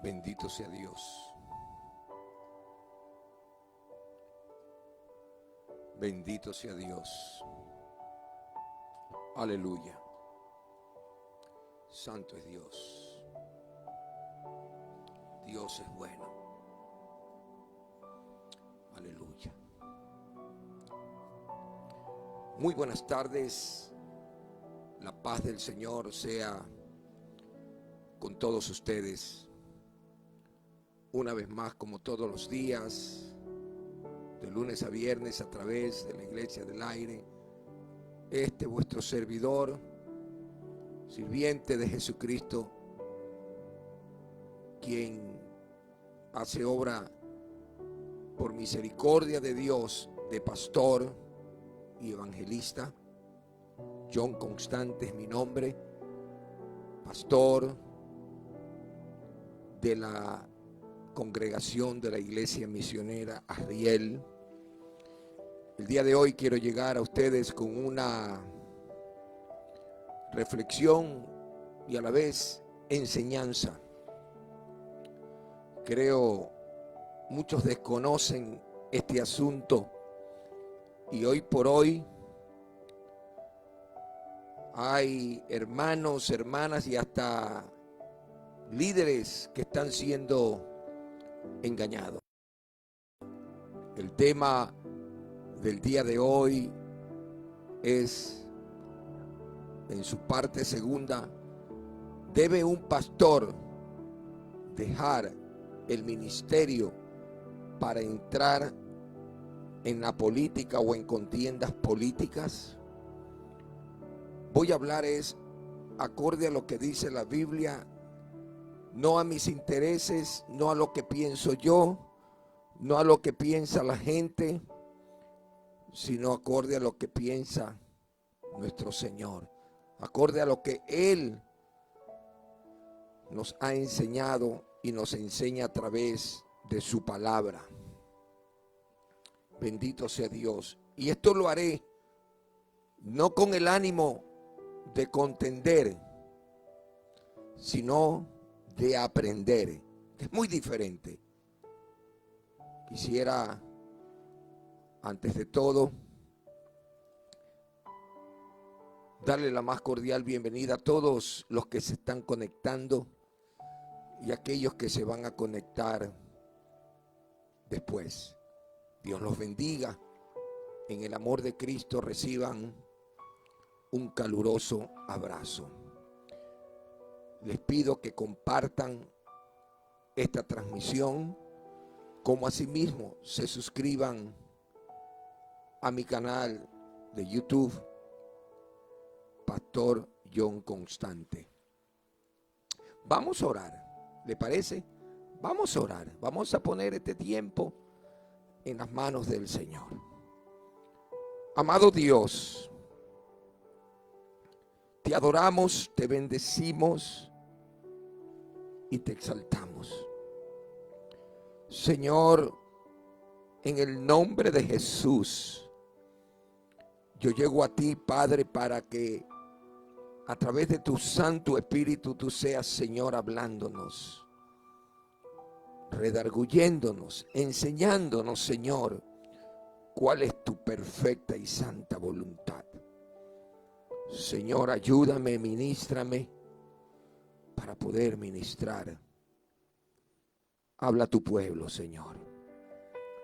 Bendito sea Dios. Bendito sea Dios. Aleluya. Santo es Dios. Dios es bueno. Aleluya. Muy buenas tardes. La paz del Señor sea con todos ustedes. Una vez más, como todos los días, de lunes a viernes, a través de la Iglesia del Aire, vuestro servidor, sirviente de Jesucristo, quien hace obra por misericordia de Dios, de pastor y evangelista. John Constante es mi nombre, pastor de la congregación de la Iglesia Misionera Arriel. El día de hoy quiero llegar a ustedes con una reflexión y a la vez enseñanza. Creo muchos desconocen este asunto y hoy por hoy hay hermanos, hermanas y hasta líderes que están siendo engañados. El tema del día de hoy es, en su parte segunda, ¿debe un pastor dejar el ministerio para entrar en la política o en contiendas políticas? Voy a hablar acorde a lo que dice la Biblia, no a mis intereses, no a lo que pienso yo, no a lo que piensa la gente, sino acorde a lo que piensa nuestro Señor, acorde a lo que Él nos ha enseñado y nos enseña a través de su palabra. Bendito sea Dios. Y esto lo haré no con el ánimo de contender, sino de aprender. Es muy diferente. Quisiera, antes de todo, darle la más cordial bienvenida a todos los que se están conectando y a aquellos que se van a conectar después. Dios los bendiga. En el amor de Cristo reciban un caluroso abrazo. Les pido que compartan esta transmisión, como asimismo se suscriban a mi canal de YouTube, Pastor John Constante. Vamos a orar, ¿le parece? Vamos a orar, vamos a poner este tiempo en las manos del Señor. Amado Dios, te adoramos, te bendecimos y te exaltamos. Señor, en el nombre de Jesús, yo llego a ti, Padre, para que a través de tu Santo Espíritu tú seas, Señor, hablándonos, redarguyéndonos, enseñándonos, Señor, cuál es tu perfecta y santa voluntad. Señor, ayúdame, ministrame para poder ministrar. Habla a tu pueblo, Señor.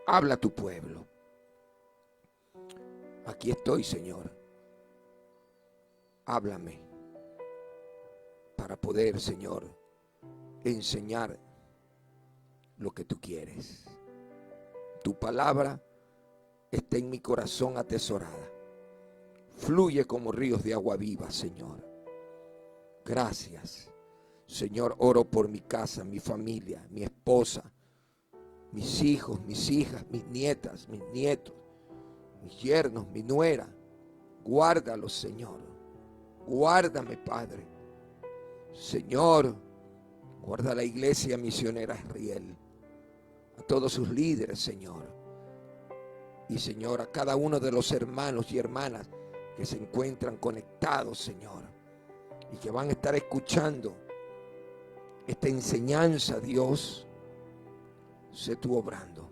Habla a tu pueblo. Aquí estoy, Señor. Háblame para poder, Señor, enseñar lo que tú quieres. Tu palabra está en mi corazón atesorada. Fluye como ríos de agua viva, Señor. Gracias. Señor, oro por mi casa, mi familia, mi esposa, mis hijos, mis hijas, mis nietas, mis nietos, mis yernos, mi nuera. Guárdalos, Señor. Guárdame, Padre. Señor, guarda la Iglesia Misionera Arriel, a todos sus líderes, Señor. Y, Señor, a cada uno de los hermanos y hermanas que se encuentran conectados, Señor, y que van a estar escuchando esta enseñanza, Dios, sé tú obrando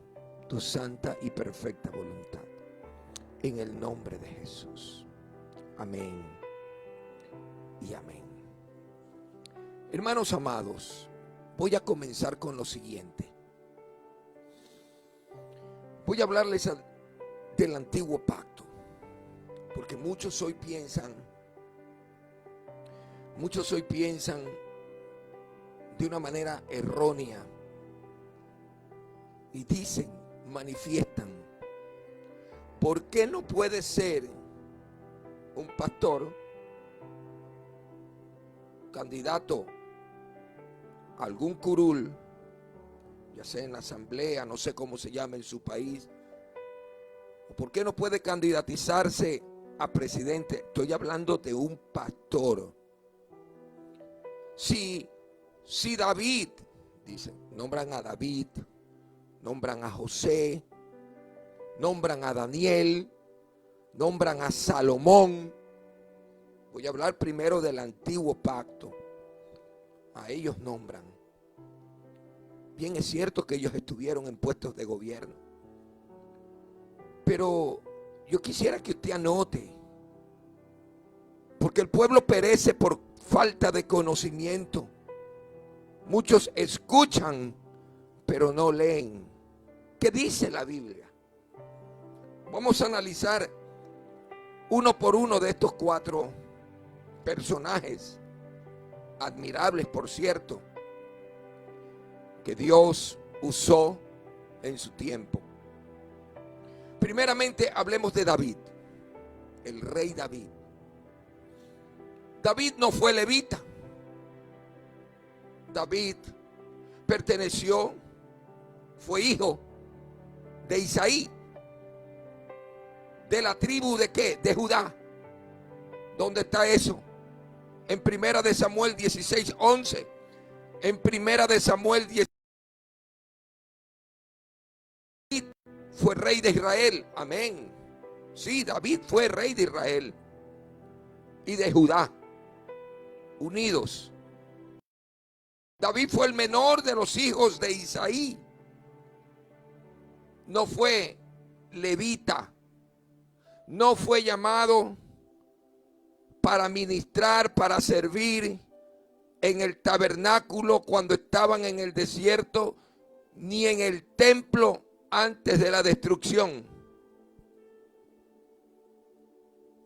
tu santa y perfecta voluntad. En el nombre de Jesús. Amén y amén. Hermanos amados, voy a comenzar con lo siguiente. Voy a hablarles del antiguo pacto, porque muchos hoy piensan de una manera errónea y dicen, manifiestan, ¿por qué no puede ser un pastor candidato a algún curul, ya sea en la asamblea, no sé cómo se llama en su país, o por qué no puede candidatizarse a presidente? Estoy hablando de un pastor. Si David, dicen, nombran a David, nombran a José, nombran a Daniel, nombran a Salomón. Voy a hablar primero del antiguo pacto. A ellos nombran. Bien, es cierto que ellos estuvieron en puestos de gobierno, pero yo quisiera que usted anote, porque el pueblo perece por falta de conocimiento. Muchos escuchan, pero no leen. ¿Qué dice la Biblia? Vamos a analizar uno por uno de estos 4 personajes, admirables por cierto, que Dios usó en su tiempo. Primeramente hablemos de David, el rey David. David no fue levita. David fue hijo de Isaí, de la tribu de ¿qué? De Judá. ¿Dónde está eso? En Primera de Samuel 16:11. En Primera de Samuel 16 fue rey de Israel. Amén. Sí, David fue rey de Israel y de Judá, unidos. David fue el menor de los hijos de Isaí. No fue levita. No fue llamado para ministrar, para servir en el tabernáculo cuando estaban en el desierto, ni en el templo antes de la destrucción.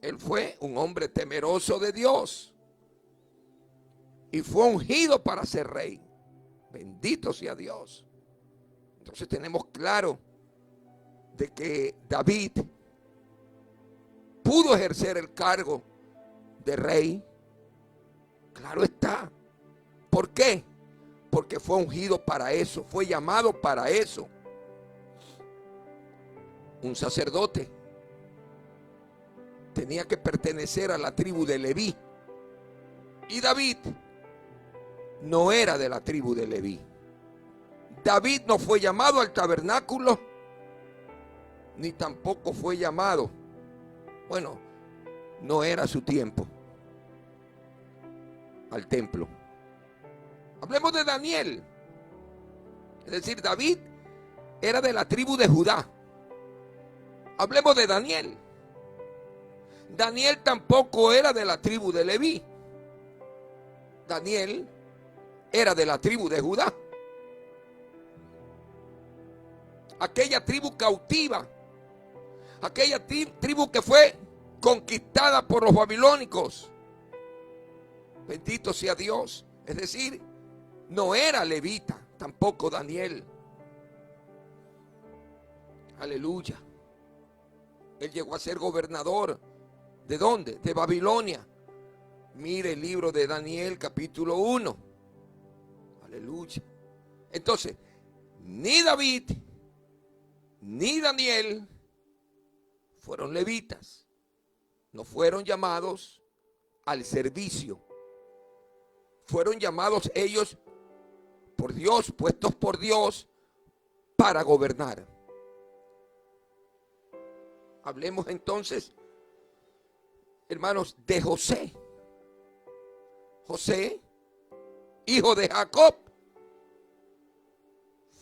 Él fue un hombre temeroso de Dios y fue ungido para ser rey. Bendito sea Dios. Entonces tenemos claro de que David pudo ejercer el cargo de rey. Claro está. ¿Por qué? Porque fue ungido para eso, fue llamado para eso. Un sacerdote tenía que pertenecer a la tribu de Leví. Y David no era de la tribu de Leví. David no fue llamado al tabernáculo, ni tampoco fue llamado. Bueno, no era su tiempo. Al templo. Hablemos de Daniel. Es decir, David era de la tribu de Judá. Hablemos de Daniel. Daniel tampoco era de la tribu de Leví. Daniel era de la tribu de Judá. Aquella tribu cautiva. Aquella tribu que fue conquistada por los babilónicos. Bendito sea Dios. Es decir, no era levita, tampoco Daniel. Aleluya. Él llegó a ser gobernador. ¿De dónde? De Babilonia. Mire el libro de Daniel, capítulo 1. Aleluya. Entonces, ni David, ni Daniel fueron levitas. No fueron llamados al servicio. Fueron llamados ellos por Dios, puestos por Dios para gobernar. Hablemos entonces, hermanos, de José. José hijo de Jacob,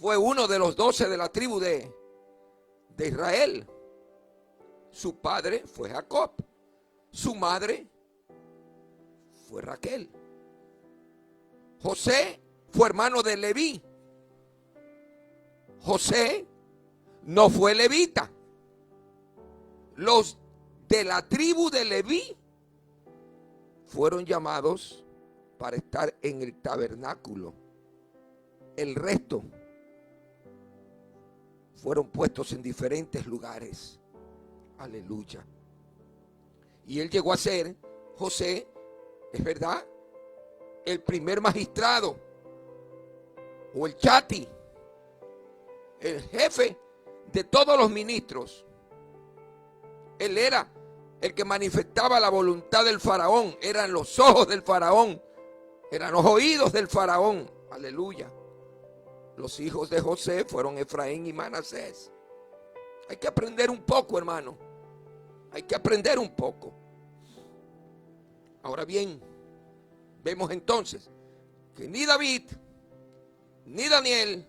fue uno de los 12 de la tribu de Israel. Su padre fue Jacob. Su madre fue Raquel. José fue hermano de Leví. José no fue levita. Los de la tribu de Leví fueron llamados para estar en el tabernáculo. El resto fueron puestos en diferentes lugares. Aleluya. Y él llegó a ser, José, es verdad, el primer magistrado o el chati, el jefe de todos los ministros. Él era el que manifestaba la voluntad del faraón. Eran los ojos del faraón, eran los oídos del faraón. Aleluya. Los hijos de José fueron Efraín y Manasés. Hay que aprender un poco, hermano. Hay que aprender un poco. Ahora bien, vemos entonces que ni David, ni Daniel,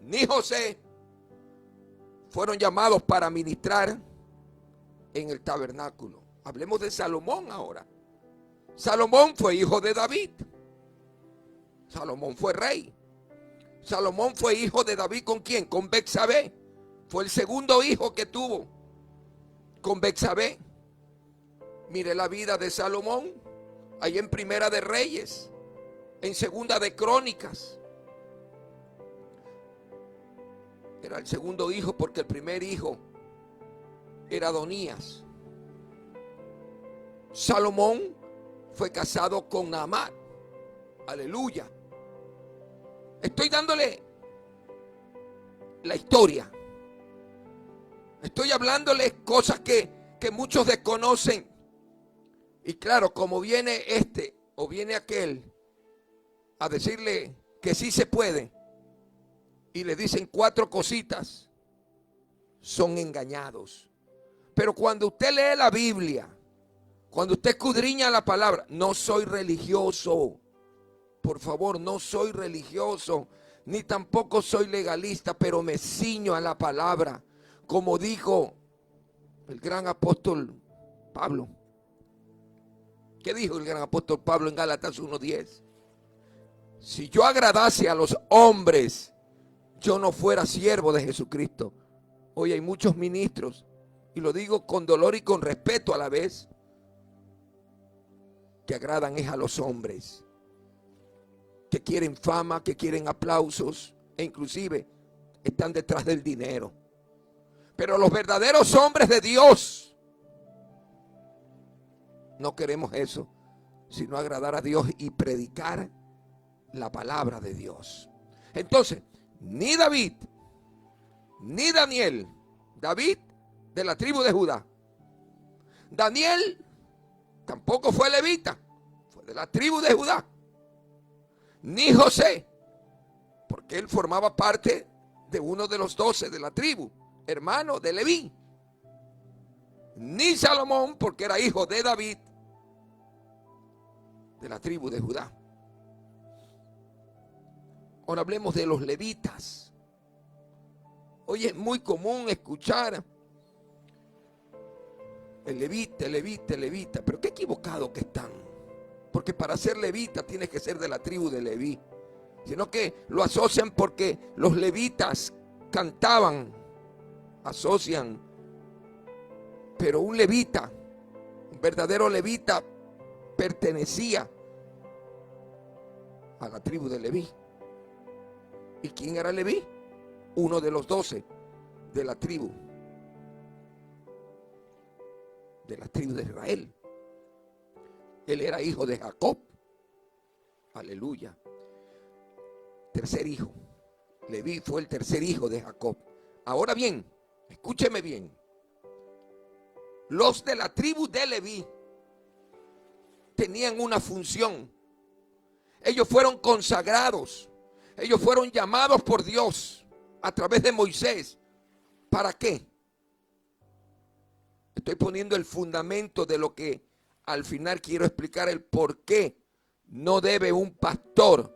ni José fueron llamados para ministrar en el tabernáculo. Hablemos de Salomón ahora. Salomón fue hijo de David. Salomón fue rey. Salomón fue hijo de David, ¿con quién? Con Betsabé. Fue el segundo hijo que tuvo con Betsabé. Mire la vida de Salomón ahí en Primera de Reyes, en Segunda de Crónicas. Era el segundo hijo porque el primer hijo era Adonías. Salomón fue casado con Naamán. Aleluya. Estoy dándole la historia. Estoy hablándoles cosas que muchos desconocen. Y claro, como viene este o viene aquel a decirle que sí se puede y le dicen 4 cositas, son engañados. Pero cuando usted lee la Biblia, cuando usted escudriña la palabra, no soy religioso. Por favor, no soy religioso, ni tampoco soy legalista, pero me ciño a la palabra. Como dijo el gran apóstol Pablo. ¿Qué dijo el gran apóstol Pablo en Gálatas 1:10? Si yo agradase a los hombres, yo no fuera siervo de Jesucristo. Hoy hay muchos ministros, y lo digo con dolor y con respeto a la vez, que agradan es a los hombres, que quieren fama, que quieren aplausos, e inclusive están detrás del dinero. Pero los verdaderos hombres de Dios no queremos eso, sino agradar a Dios y predicar la palabra de Dios. Entonces, ni David, ni Daniel, David de la tribu de Judá, Daniel tampoco fue levita, fue de la tribu de Judá, ni José, porque él formaba parte de uno de los 12 de la tribu, hermano de Leví, ni Salomón, porque era hijo de David, de la tribu de Judá. Ahora hablemos de los levitas. Hoy es muy común escuchar el levita, pero qué equivocado que están. Porque para ser levita tienes que ser de la tribu de Leví, sino que lo asocian porque los levitas cantaban, asocian. Pero un levita, un verdadero levita, pertenecía a la tribu de Leví. ¿Y quién era Leví? Uno de los 12 de la tribu de Israel. Él era hijo de Jacob. Aleluya. Tercer hijo. Leví fue el tercer hijo de Jacob. Ahora bien, escúcheme bien. Los de la tribu de Leví tenían una función. Ellos fueron consagrados. Ellos fueron llamados por Dios a través de Moisés. ¿Para qué? Estoy poniendo el fundamento de lo que al final quiero explicar, el porqué No debe un pastor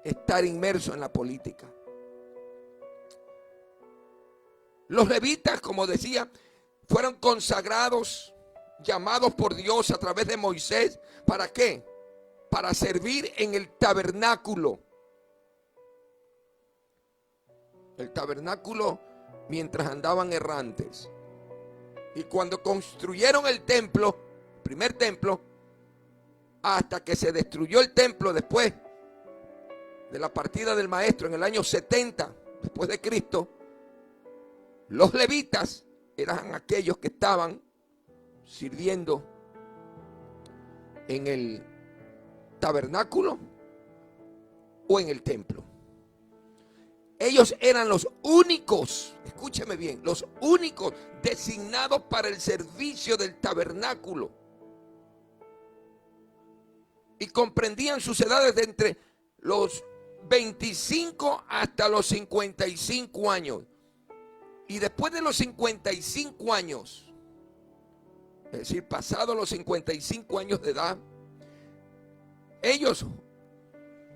estar inmerso en la política. Los levitas, como decía, fueron consagrados, llamados por Dios a través de Moisés. ¿Para qué? Para servir en el tabernáculo. El tabernáculo mientras andaban errantes. Y cuando construyeron el templo, el primer templo, hasta que se destruyó el templo después de la partida del maestro en el año 70 después de Cristo, los levitas eran aquellos que estaban sirviendo en el tabernáculo o en el templo. Ellos eran los únicos, escúcheme bien, los únicos designados para el servicio del tabernáculo. Y comprendían sus edades de entre los 25 hasta los 55 años. Y después de los 55 años, es decir, pasados los 55 años de edad, ellos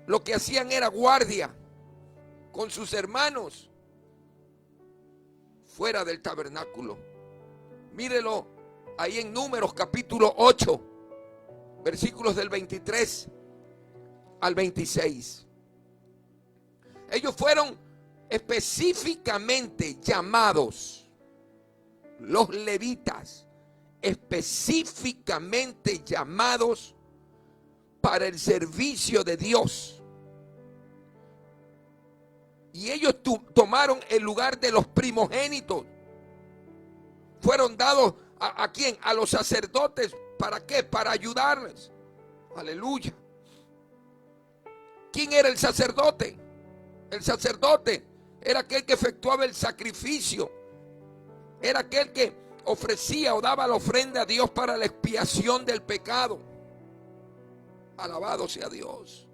lo que hacían era guardia con sus hermanos fuera del tabernáculo. Mírelo ahí en Números capítulo 8, versículos del 23 al 26. Ellos fueron específicamente llamados, los levitas, específicamente llamados para el servicio de Dios. Y ellos tomaron el lugar de los primogénitos. Fueron dados ¿a quién? A los sacerdotes. ¿Para qué? Para ayudarles. Aleluya. ¿Quién era el sacerdote? El sacerdote era aquel que efectuaba el sacrificio. Era aquel que ofrecía o daba la ofrenda a Dios para la expiación del pecado. Alabado sea Dios.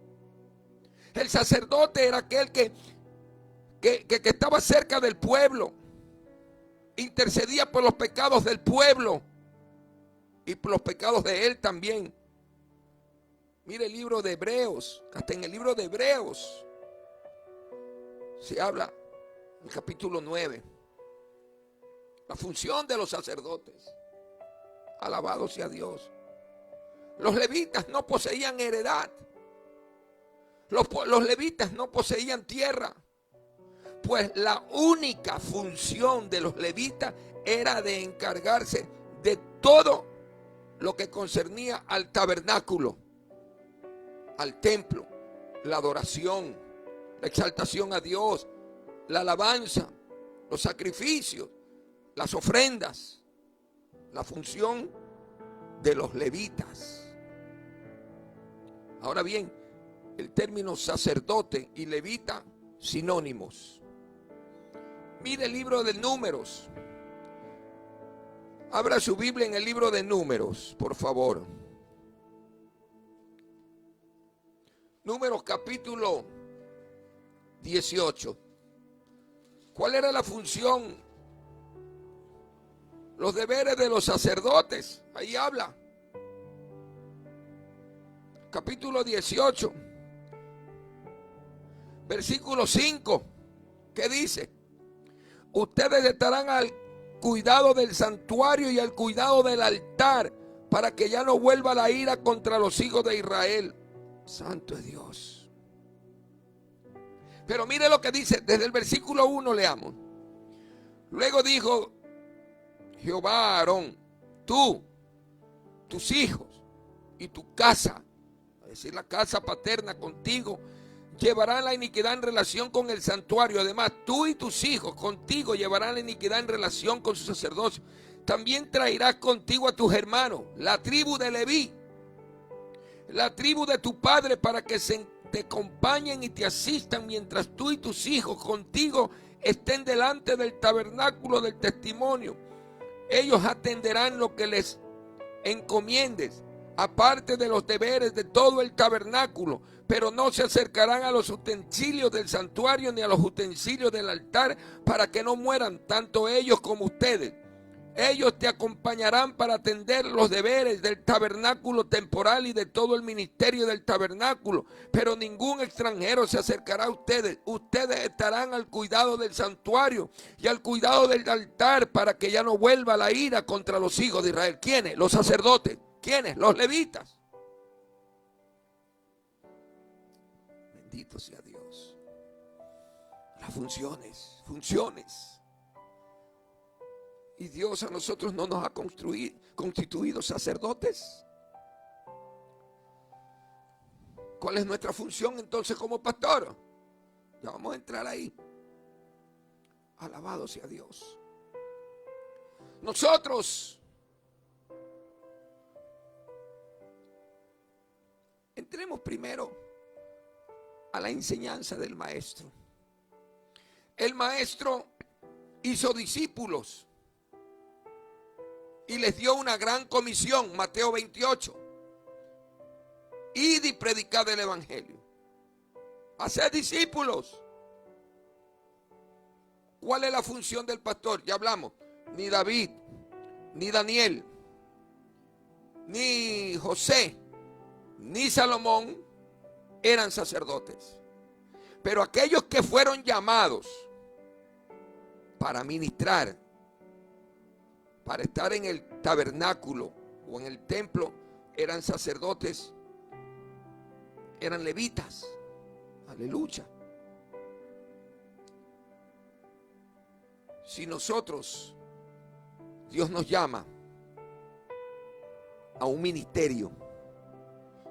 El sacerdote era aquel que estaba cerca del pueblo, intercedía por los pecados del pueblo y por los pecados de él también. Mire el libro de Hebreos, hasta en el libro de Hebreos se habla, el capítulo 9, la función de los sacerdotes. Alabado sea Dios. Los levitas no poseían heredad. Los levitas no poseían tierra. Pues la única función de los levitas era de encargarse de todo lo que concernía al tabernáculo, al templo, la adoración, la exaltación a Dios, la alabanza, los sacrificios, las ofrendas, la función de los levitas. Ahora bien, el término sacerdote y levita, sinónimos. Mire el libro de Números. Abra su Biblia en el libro de Números, por favor. Números capítulo 18. ¿Cuál era la función? Los deberes de los sacerdotes. Ahí habla. Capítulo 18. Versículo 5. ¿Qué dice? Ustedes estarán al cuidado del santuario y al cuidado del altar, para que ya no vuelva la ira contra los hijos de Israel. Santo es Dios. Pero mire lo que dice, desde el versículo 1 leamos. Luego dijo Jehová a Aarón: tú, tus hijos y tu casa, es decir, la casa paterna contigo, llevarán la iniquidad en relación con el santuario. Además, tú y tus hijos contigo llevarán la iniquidad en relación con su sacerdocio. También traerás contigo a tus hermanos, la tribu de Leví, la tribu de tu padre, para que te acompañen y te asistan mientras tú y tus hijos contigo estén delante del tabernáculo del testimonio. Ellos atenderán lo que les encomiendes, aparte de los deberes de todo el tabernáculo, pero no se acercarán a los utensilios del santuario ni a los utensilios del altar, para que no mueran tanto ellos como ustedes. Ellos te acompañarán para atender los deberes del tabernáculo temporal y de todo el ministerio del tabernáculo. Pero ningún extranjero se acercará a ustedes. Ustedes estarán al cuidado del santuario y al cuidado del altar para que ya no vuelva la ira contra los hijos de Israel. ¿Quiénes? Los sacerdotes. ¿Quiénes? Los levitas. Bendito sea Dios. Las funciones. Y Dios a nosotros no nos ha constituido sacerdotes. ¿Cuál es nuestra función entonces como pastor? Ya vamos a entrar ahí. Alabado sea Dios. Nosotros entremos primero a la enseñanza del maestro. El maestro hizo discípulos y les dio una gran comisión, Mateo 28. Id y predicad el evangelio. Haced discípulos. ¿Cuál es la función del pastor? Ya hablamos. Ni David, ni Daniel, ni José, ni Salomón eran sacerdotes. Pero aquellos que fueron llamados para ministrar, para estar en el tabernáculo o en el templo, eran sacerdotes, eran levitas. Aleluya. Si nosotros, Dios nos llama a un ministerio,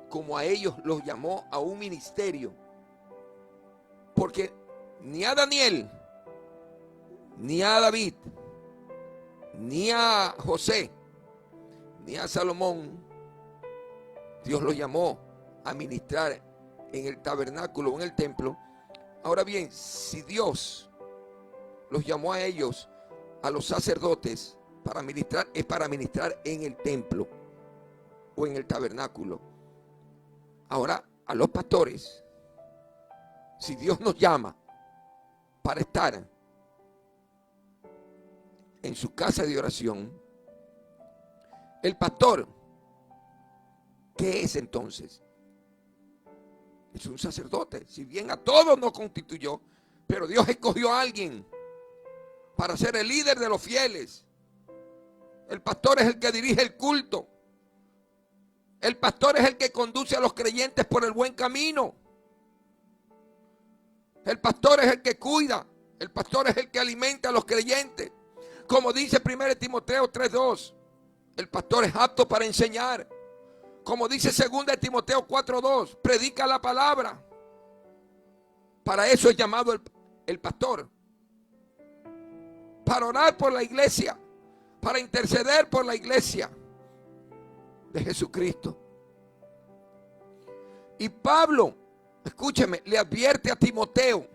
como a ellos los llamó a un ministerio, porque ni a Daniel, ni a David, ni a José, ni a Salomón, Dios los llamó a ministrar en el tabernáculo o en el templo. Ahora bien, si Dios los llamó a ellos, a los sacerdotes, para ministrar, es para ministrar en el templo o en el tabernáculo. Ahora, a los pastores, si Dios nos llama para estar en su casa de oración, el pastor, ¿qué es entonces? Es un sacerdote. Si bien a todos nos constituyó, pero Dios escogió a alguien para ser el líder de los fieles. El pastor es el que dirige el culto. El pastor es el que conduce a los creyentes por el buen camino. El pastor es el que cuida. El pastor es el que alimenta a los creyentes. Como dice 1 Timoteo 3:2, el pastor es apto para enseñar. Como dice 2 Timoteo 4:2, predica la palabra. Para eso es llamado el pastor. Para orar por la iglesia, para interceder por la iglesia de Jesucristo. Y Pablo, escúcheme, le advierte a Timoteo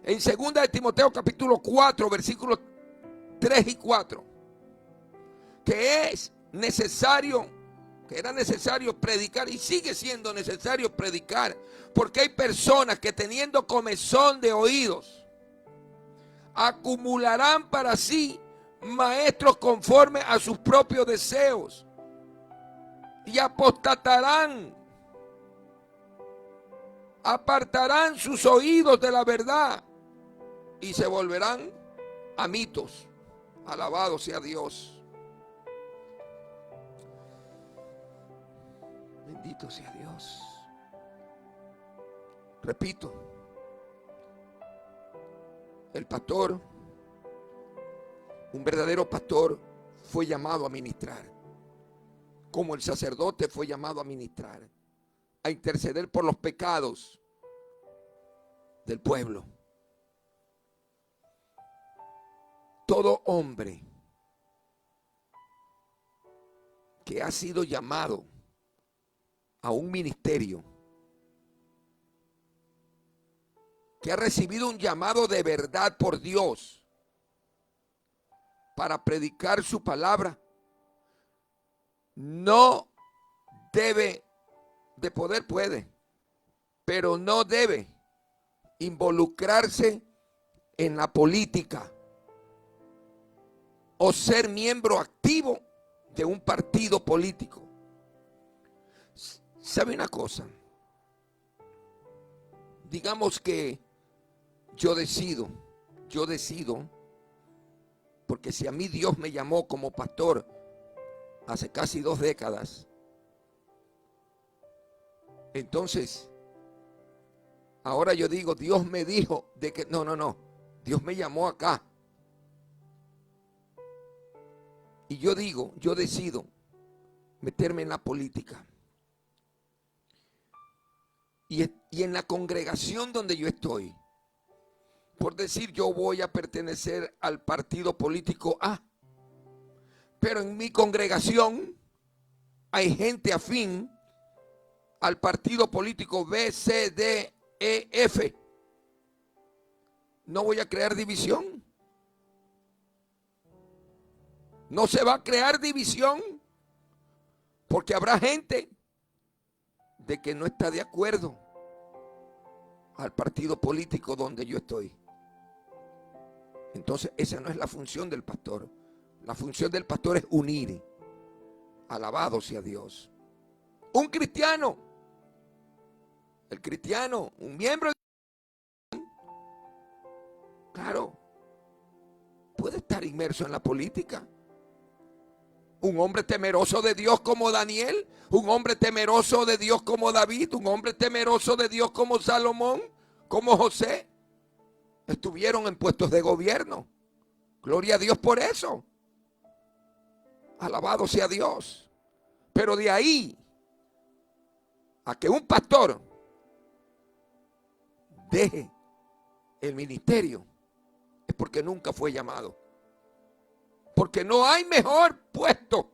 en 2 Timoteo capítulo 4, versículos 3 y 4, que es necesario, que era necesario predicar y sigue siendo necesario predicar, porque hay personas que teniendo comezón de oídos acumularán para sí maestros conforme a sus propios deseos y apostatarán, apartarán sus oídos de la verdad y se volverán a mitos. Alabado sea Dios. Bendito sea Dios. Repito, el pastor, un verdadero pastor, fue llamado a ministrar, como el sacerdote fue llamado a ministrar, a interceder por los pecados del pueblo. Todo hombre que ha sido llamado a un ministerio, que ha recibido un llamado de verdad por Dios para predicar su palabra, no debe, de poder puede, pero no debe involucrarse en la política o ser miembro activo de un partido político. ¿Sabe una cosa? Digamos que yo decido, porque si a mí Dios me llamó como pastor hace casi 2 décadas, entonces ahora yo digo, Dios me dijo de que no, Dios me llamó acá. Y yo decido meterme en la política. Y en la congregación donde yo estoy, por decir, yo voy a pertenecer al partido político A, pero en mi congregación hay gente afín al partido político B, C, D, E, F. No voy a crear división. No se va a crear división, porque habrá gente de que no está de acuerdo al partido político donde yo estoy. Entonces esa no es la función del pastor. La función del pastor es unir. Alabado sea Dios. Un cristiano, el cristiano, un miembro, claro, puede estar inmerso en la política. Un hombre temeroso de Dios como Daniel, un hombre temeroso de Dios como David, un hombre temeroso de Dios como Salomón, como José, estuvieron en puestos de gobierno. Gloria a Dios por eso. Alabado sea Dios. Pero de ahí a que un pastor deje el ministerio es porque nunca fue llamado. Porque no hay mejor puesto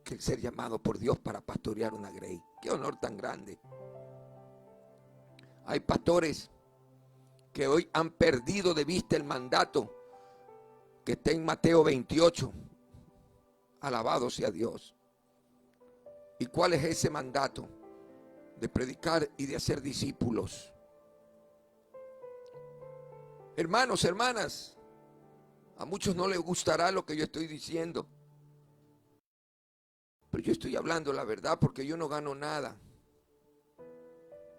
que el ser llamado por Dios para pastorear una grey. Qué honor tan grande. Hay pastores que hoy han perdido de vista el mandato que está en Mateo 28. Alabado sea Dios. ¿Y cuál es ese mandato? De predicar y de hacer discípulos. Hermanos, hermanas, a muchos no les gustará lo que yo estoy diciendo, pero yo estoy hablando la verdad porque yo no gano nada.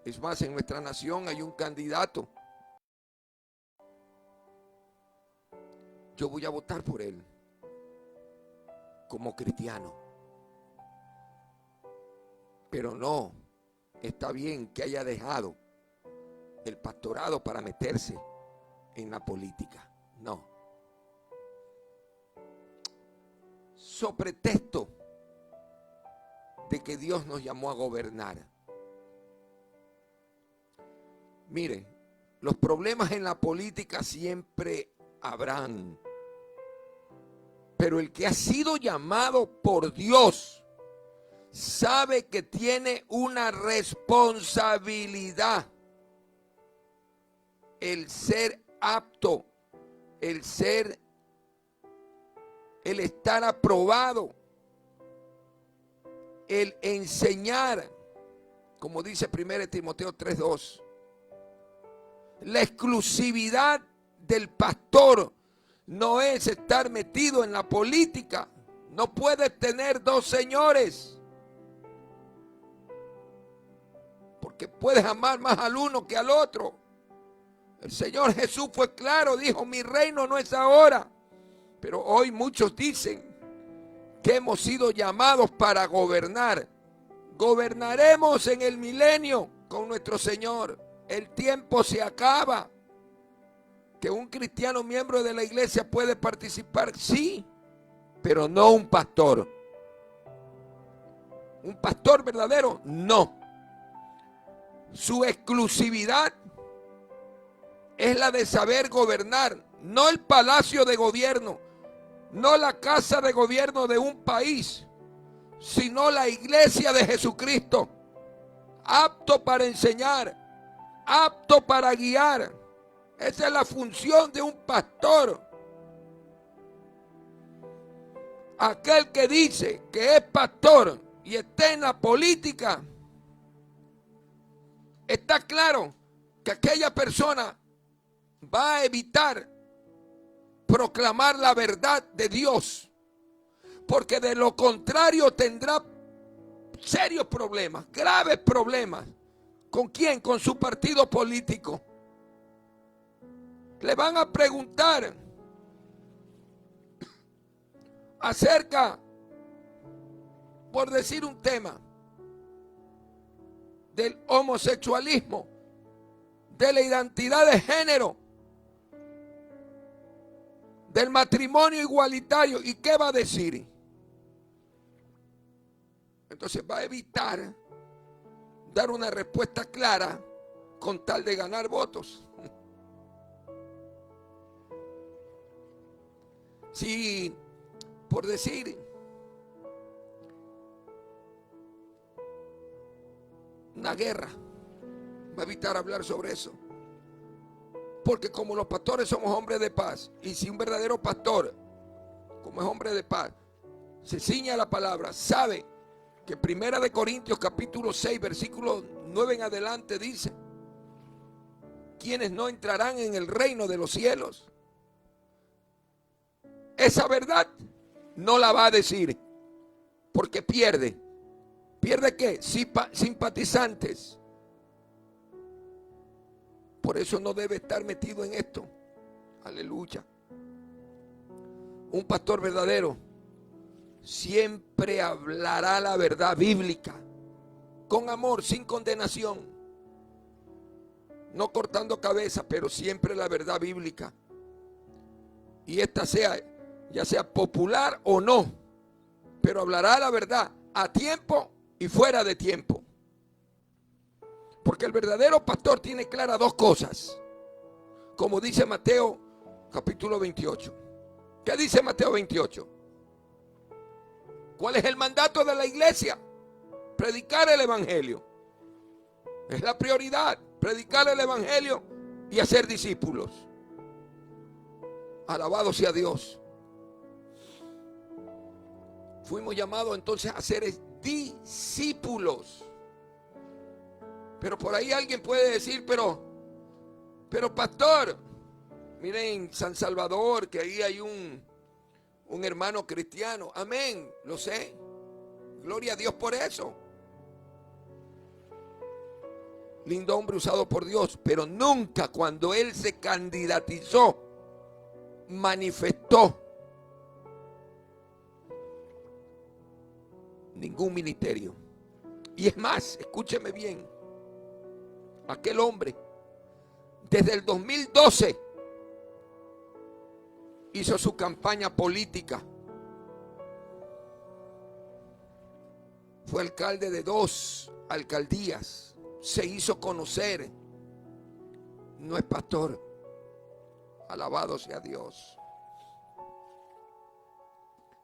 Es más, en nuestra nación hay un candidato. Yo voy a votar por él como cristiano. Pero no está bien que haya dejado el pastorado para meterse en la política. No. So pretexto de que Dios nos llamó a gobernar. Mire, los problemas en la política siempre habrán. Pero el que ha sido llamado por Dios sabe que tiene una responsabilidad. El ser apto, el estar aprobado, el enseñar, como dice 1 Timoteo 3:2. La exclusividad del pastor no es estar metido en la política. No puedes tener 2 señores, porque puedes amar más al uno que al otro. El Señor Jesús fue claro, dijo: mi reino no es ahora. Pero hoy muchos dicen que hemos sido llamados para gobernar. Gobernaremos en el milenio con nuestro Señor. El tiempo se acaba. Que un cristiano miembro de la iglesia puede participar, sí, pero no un pastor. Un pastor verdadero, no. Su exclusividad es la de saber gobernar, no el palacio de gobierno, no la casa de gobierno de un país, sino la iglesia de Jesucristo, apto para enseñar, apto para guiar. Esa es la función de un pastor. Aquel que dice que es pastor y está en la política, está claro que aquella persona va a evitar proclamar la verdad de Dios, porque de lo contrario tendrá serios problemas, graves problemas. ¿Con quién? Con su partido político. Le van a preguntar acerca, por decir un tema, del homosexualismo, de la identidad de género, del matrimonio igualitario. ¿Y qué va a decir? Entonces va a evitar dar una respuesta clara con tal de ganar votos. Si, por decir, una guerra, va a evitar hablar sobre eso. Porque como los pastores somos hombres de paz, y si un verdadero pastor, como es hombre de paz, se ciña a la palabra, sabe que 1 Corintios capítulo 6, versículo 9 en adelante dice, quienes no entrarán en el reino de los cielos. Esa verdad no la va a decir, porque pierde. ¿Pierde qué? Simpatizantes. Por eso no debe estar metido en esto. Aleluya. Un pastor verdadero siempre hablará la verdad bíblica, con amor, sin condenación, no cortando cabeza, pero siempre la verdad bíblica. Y esta sea, ya sea popular o no, pero hablará la verdad a tiempo y fuera de tiempo. Porque el verdadero pastor tiene claras dos cosas, como dice Mateo capítulo 28. ¿Qué dice Mateo 28? ¿Cuál es el mandato de la iglesia? Predicar el evangelio. Es la prioridad, predicar el evangelio y hacer discípulos. Alabado sea Dios. Fuimos llamados entonces a ser discípulos. Pero por ahí alguien puede decir, pero pastor, miren en San Salvador que ahí hay un hermano cristiano. Amén, lo sé. Gloria a Dios por eso. Lindo hombre usado por Dios, pero nunca cuando él se candidatizó manifestó ningún ministerio. Y es más, escúcheme bien, aquel hombre desde el 2012 hizo su campaña política. Fue alcalde de 2 alcaldías. Se hizo conocer. No es pastor. Alabado sea Dios.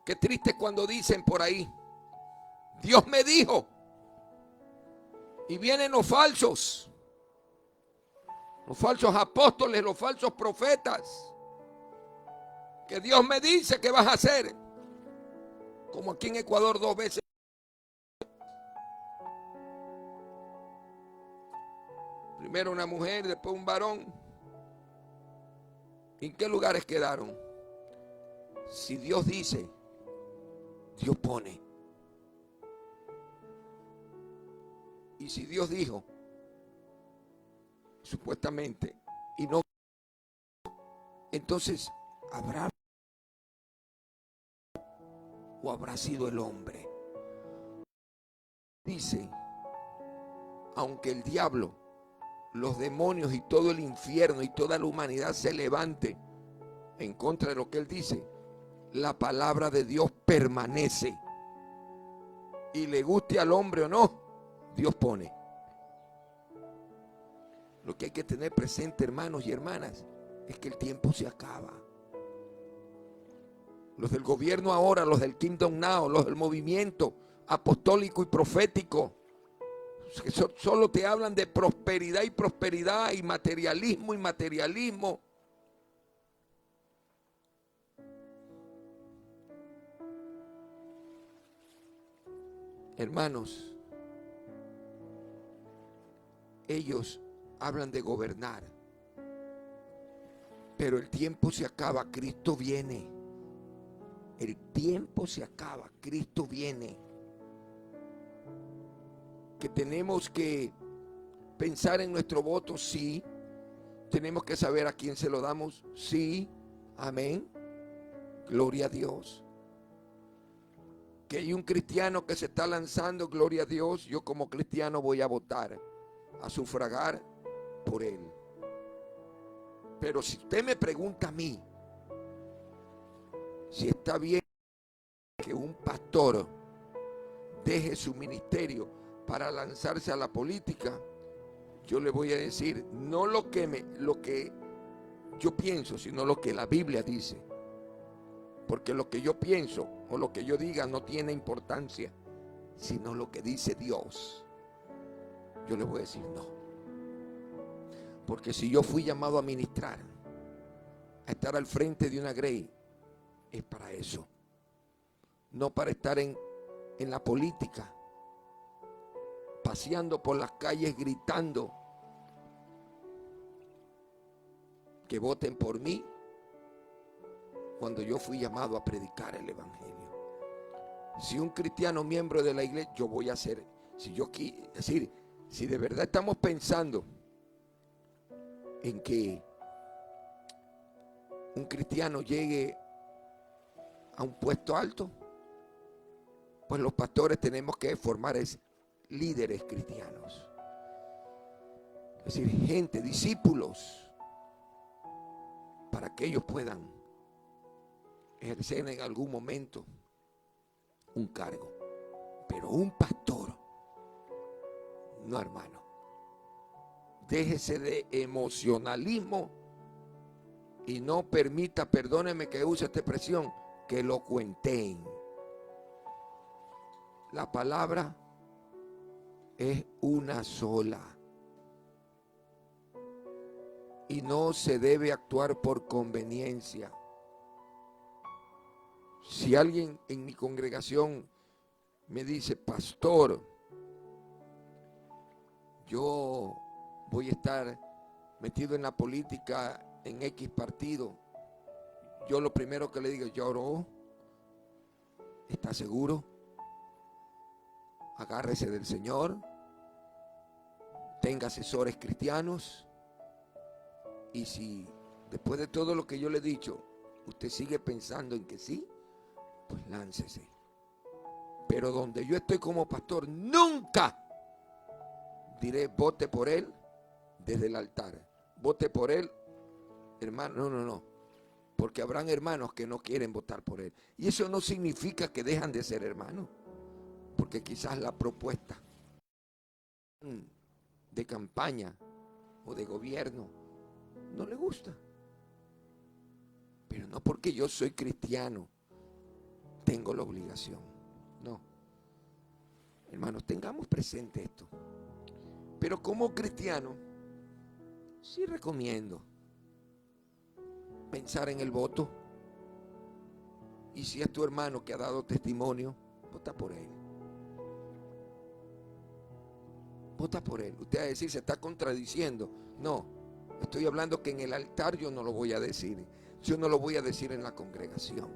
Qué triste cuando dicen por ahí, Dios me dijo. Y vienen los falsos apóstoles, los falsos profetas. Que Dios me dice que vas a hacer. Como aquí en Ecuador 2 veces. Primero una mujer, después un varón. ¿En qué lugares quedaron? Si Dios dice, Dios pone. Y si Dios dijo, supuestamente, y no, entonces habrá o habrá sido el hombre. Dice, aunque el diablo, los demonios y todo el infierno y toda la humanidad se levante en contra de lo que él dice, la palabra de Dios permanece. Y le guste al hombre o no, Dios pone. Lo que hay que tener presente, hermanos y hermanas, es que el tiempo se acaba. Los del gobierno ahora, los del Kingdom Now, los del movimiento apostólico y profético, que solo te hablan de prosperidad y materialismo. Hermanos, ellos hablan de gobernar, Pero el tiempo se acaba, Cristo viene. El tiempo se acaba, Cristo viene. Que tenemos que pensar en nuestro voto, sí. Tenemos que saber a quién se lo damos, sí. Amén. Gloria a Dios. Que hay un cristiano que se está lanzando, gloria a Dios. Yo como cristiano voy a votar, a sufragar por él. Pero si usted me pregunta a mí si está bien que un pastor deje su ministerio para lanzarse a la política, yo le voy a decir no lo que yo pienso, sino lo que la Biblia dice. Porque lo que yo pienso o lo que yo diga no tiene importancia, sino lo que dice Dios. Yo le voy a decir no. Porque si yo fui llamado a ministrar, a estar al frente de una grey, es para eso. No para estar en la política, paseando por las calles gritando que voten por mí, cuando yo fui llamado a predicar el evangelio. Si un cristiano miembro de la iglesia, yo voy a hacer, si de verdad estamos pensando en que un cristiano llegue a un puesto alto, pues los pastores tenemos que formar líderes cristianos. Es decir, gente, discípulos, para que ellos puedan ejercer en algún momento un cargo. Pero un pastor, no, hermano. Déjese de emocionalismo y no permita, perdóneme que use esta expresión, que lo cuenten. La palabra es una sola. Y no se debe actuar por conveniencia. Si alguien en mi congregación me dice, pastor, yo voy a estar metido en la política en X partido, yo lo primero que le digo, ¿lloró? ¿Está seguro? Agárrese del Señor, tenga asesores cristianos, y si después de todo lo que yo le he dicho, usted sigue pensando en que sí, pues láncese. Pero donde yo estoy como pastor, nunca diré vote por él desde el altar, vote por él, hermano, no, porque habrán hermanos que no quieren votar por él, y eso no significa que dejan de ser hermanos, porque quizás la propuesta de campaña o de gobierno no le gusta, pero no porque yo soy cristiano tengo la obligación, no. Hermanos, tengamos presente esto. Pero como cristiano sí recomiendo pensar en el voto, y si es tu hermano que ha dado testimonio, vota por él. Vota por él. Usted va a decir, se está contradiciendo. No, estoy hablando que en el altar yo no lo voy a decir. Yo no lo voy a decir en la congregación.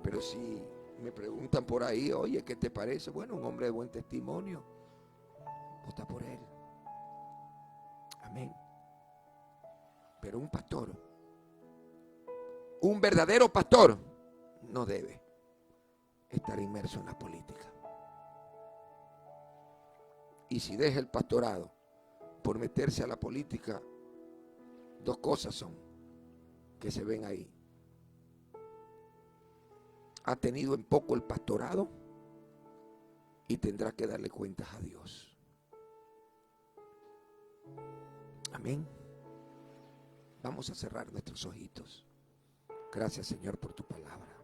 Pero si me preguntan por ahí, oye, ¿qué te parece? Bueno, un hombre de buen testimonio. Vota por él. Amén. Pero un pastor, un verdadero pastor, no debe estar inmerso en la política. Y si deja el pastorado por meterse a la política, dos cosas son que se ven ahí. Ha tenido en poco el pastorado y tendrá que darle cuentas a Dios. Amén. Vamos a cerrar nuestros ojitos. Gracias, Señor, por tu palabra.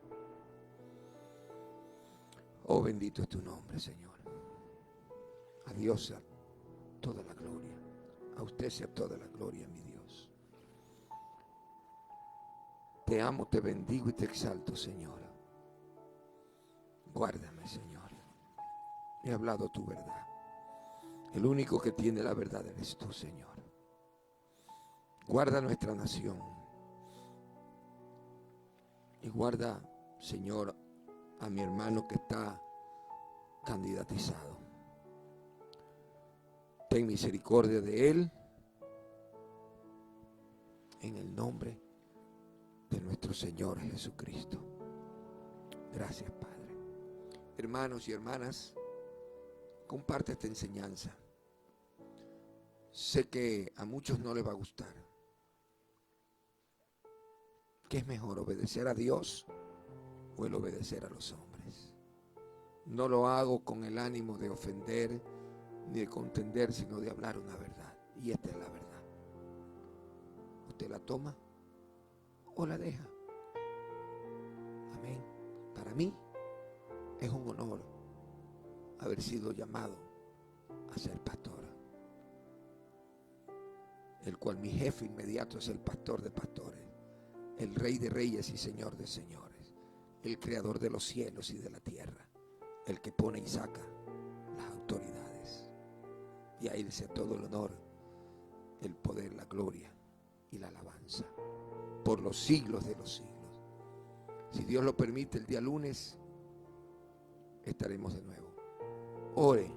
Oh, bendito es tu nombre, Señor. A Dios sea toda la gloria. A usted sea toda la gloria, mi Dios. Te amo, te bendigo y te exalto, Señor. Guárdame, Señor. He hablado tu verdad. El único que tiene la verdad eres tú, Señor. Guarda nuestra nación. Y guarda, Señor, a mi hermano que está candidatizado. Ten misericordia de él, en el nombre de nuestro Señor Jesucristo. Gracias, Padre. Hermanos y hermanas, comparte esta enseñanza. Sé que a muchos no les va a gustar. ¿Qué es mejor, obedecer a Dios o el obedecer a los hombres? No lo hago con el ánimo de ofender ni de contender, sino de hablar una verdad. Y esta es la verdad. ¿Usted la toma o la deja? Amén. Para mí es un honor haber sido llamado a ser pastor, el cual mi jefe inmediato es el pastor de pastores, el Rey de reyes y Señor de señores, el creador de los cielos y de la tierra, el que pone y saca las autoridades. Y a él sea todo el honor, el poder, la gloria y la alabanza por los siglos de los siglos. Si Dios lo permite, el día lunes estaremos de nuevo. Ore,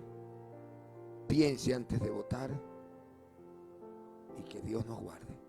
piense antes de votar y que Dios nos guarde.